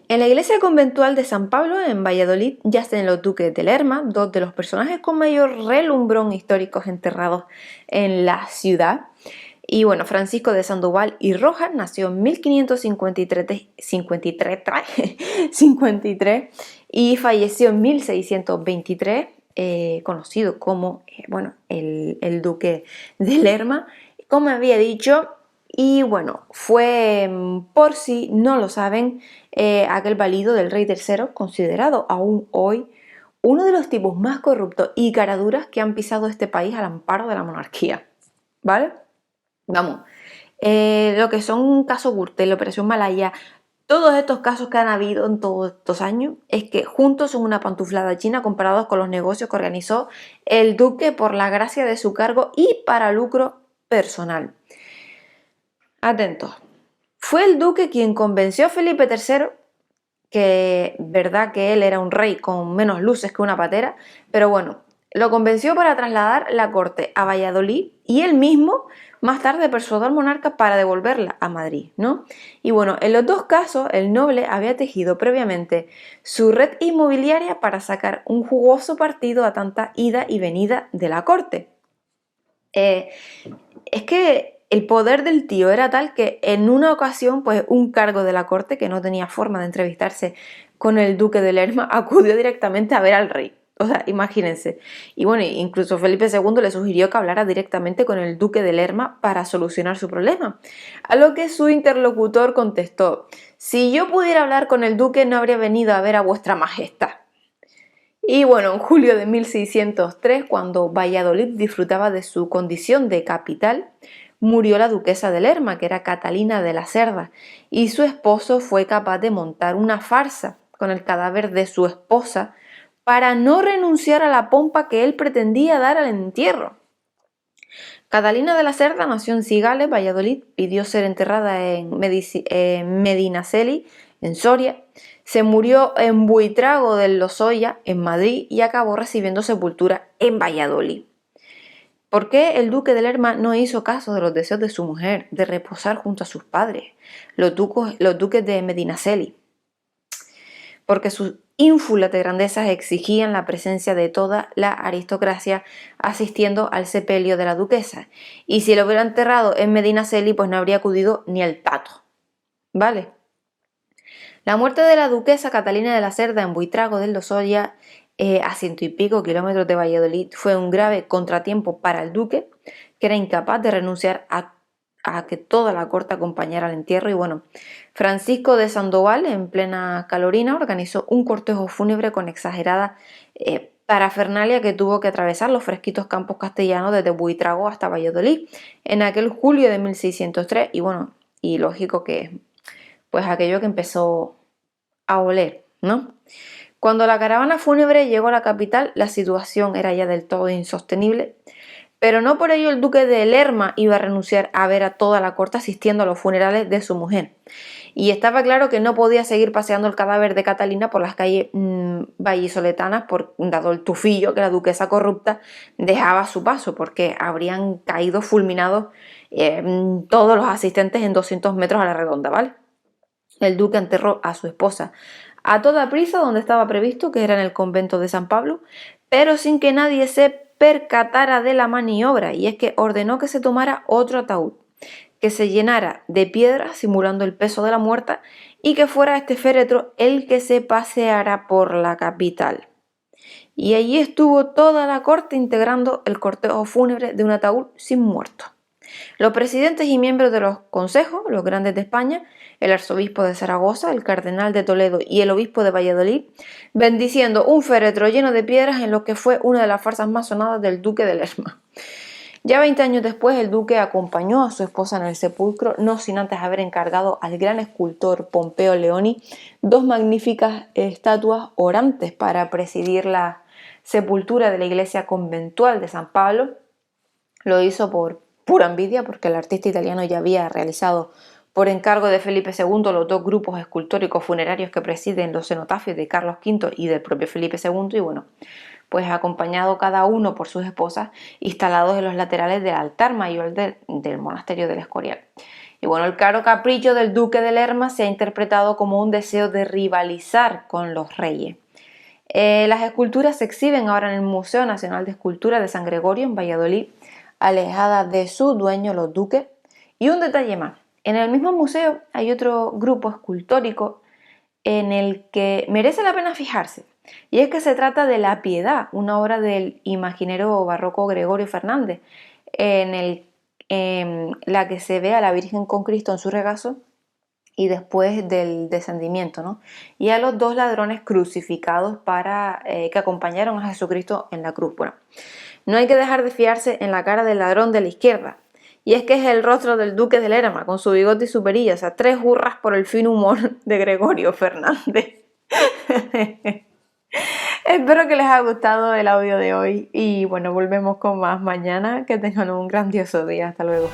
En la iglesia conventual de San Pablo, en Valladolid, yacen los duques de Lerma, dos de los personajes con mayor relumbrón históricos enterrados en la ciudad. Y bueno, Francisco de Sandoval y Rojas nació en 1553 53, y falleció en 1623, conocido como el duque de Lerma, como había dicho. Y bueno, fue, por si no lo saben, aquel valido del rey III, considerado aún hoy uno de los tipos más corruptos y caraduras que han pisado este país al amparo de la monarquía. ¿Vale? Vamos, lo que son casos Gürtel, la Operación Malaya, todos estos casos que han habido en todos estos años, es que juntos son una pantuflada china comparados con los negocios que organizó el duque por la gracia de su cargo y para lucro personal. Atentos. Fue el duque quien convenció a Felipe III, que verdad que él era un rey con menos luces que una patera, pero bueno, lo convenció para trasladar la corte a Valladolid y él mismo más tarde persuadió al monarca para devolverla a Madrid, ¿no? Y bueno, en los dos casos el noble había tejido previamente su red inmobiliaria para sacar un jugoso partido a tanta ida y venida de la corte. Es que el poder del tío era tal que en una ocasión, pues un cargo de la corte que no tenía forma de entrevistarse con el duque de Lerma acudió directamente a ver al rey. O sea, imagínense. Y bueno, incluso Felipe II le sugirió que hablara directamente con el duque de Lerma para solucionar su problema. A lo que su interlocutor contestó: si yo pudiera hablar con el duque no habría venido a ver a vuestra majestad. Y bueno, en julio de 1603, cuando Valladolid disfrutaba de su condición de capital, murió la duquesa de Lerma, que era Catalina de la Cerda, y su esposo fue capaz de montar una farsa con el cadáver de su esposa para no renunciar a la pompa que él pretendía dar al entierro. Catalina de la Cerda nació en Cigales, Valladolid, pidió ser enterrada en Medinaceli, en Soria, se murió en Buitrago del Lozoya, en Madrid, y acabó recibiendo sepultura en Valladolid. ¿Por qué el duque de Lerma no hizo caso de los deseos de su mujer de reposar junto a sus padres, los duques de Medinaceli? Porque sus ínfulas de grandezas exigían la presencia de toda la aristocracia asistiendo al sepelio de la duquesa, y si lo hubiera enterrado en Medinaceli, pues no habría acudido ni el tato. ¿Vale? La muerte de la duquesa Catalina de la Cerda en Buitrago del Lozoya, a 100 y pico kilómetros de Valladolid, fue un grave contratiempo para el duque, que era incapaz de renunciar a que toda la corte acompañara al entierro. Y bueno, Francisco de Sandoval, en plena calorina, organizó un cortejo fúnebre con exagerada parafernalia que tuvo que atravesar los fresquitos campos castellanos desde Buitrago hasta Valladolid en aquel julio de 1603. Y bueno, y lógico que pues aquello que empezó a oler, ¿no? Cuando la caravana fúnebre llegó a la capital, la situación era ya del todo insostenible, pero no por ello el duque de Lerma iba a renunciar a ver a toda la corte asistiendo a los funerales de su mujer. Y estaba claro que no podía seguir paseando el cadáver de Catalina por las calles vallisoletanas, dado el tufillo que la duquesa corrupta dejaba a su paso, porque habrían caído fulminados todos los asistentes en 200 metros a la redonda, ¿vale? El duque enterró a su esposa a toda prisa donde estaba previsto, que era en el convento de San Pablo, pero sin que nadie se percatara de la maniobra, y es que ordenó que se tomara otro ataúd, que se llenara de piedras simulando el peso de la muerta, y que fuera este féretro el que se paseara por la capital. Y allí estuvo toda la corte integrando el cortejo fúnebre de un ataúd sin muerto. Los presidentes y miembros de los consejos, los grandes de España, el arzobispo de Zaragoza, el cardenal de Toledo y el obispo de Valladolid, bendiciendo un féretro lleno de piedras en lo que fue una de las farsas más sonadas del duque de Lerma. Ya 20 años después, el duque acompañó a su esposa en el sepulcro, no sin antes haber encargado al gran escultor Pompeo Leoni dos magníficas estatuas orantes para presidir la sepultura de la iglesia conventual de San Pablo. Lo hizo por pura envidia, porque el artista italiano ya había realizado por encargo de Felipe II los dos grupos escultóricos funerarios que presiden los cenotafios de Carlos V y del propio Felipe II, y bueno, pues acompañado cada uno por sus esposas, instalados en los laterales del altar mayor del monasterio del Escorial. Y bueno, el claro capricho del duque de Lerma se ha interpretado como un deseo de rivalizar con los reyes. Las esculturas se exhiben ahora en el Museo Nacional de Escultura de San Gregorio en Valladolid, alejadas de su dueño, los duques. Y un detalle más, en el mismo museo hay otro grupo escultórico en el que merece la pena fijarse, y es que se trata de La Piedad, una obra del imaginero barroco Gregorio Fernández, en la que se ve a la Virgen con Cristo en su regazo y después del descendimiento, ¿no? Y a los dos ladrones crucificados que acompañaron a Jesucristo en la cruz. Bueno, no hay que dejar de fiarse en la cara del ladrón de la izquierda, y es que es el rostro del duque de Lerma, con su bigote y su perilla, o sea, 3 hurras por el fino humor de Gregorio Fernández. Espero que les haya gustado el audio de hoy y bueno, volvemos con más mañana. Que tengan un grandioso día. Hasta luego.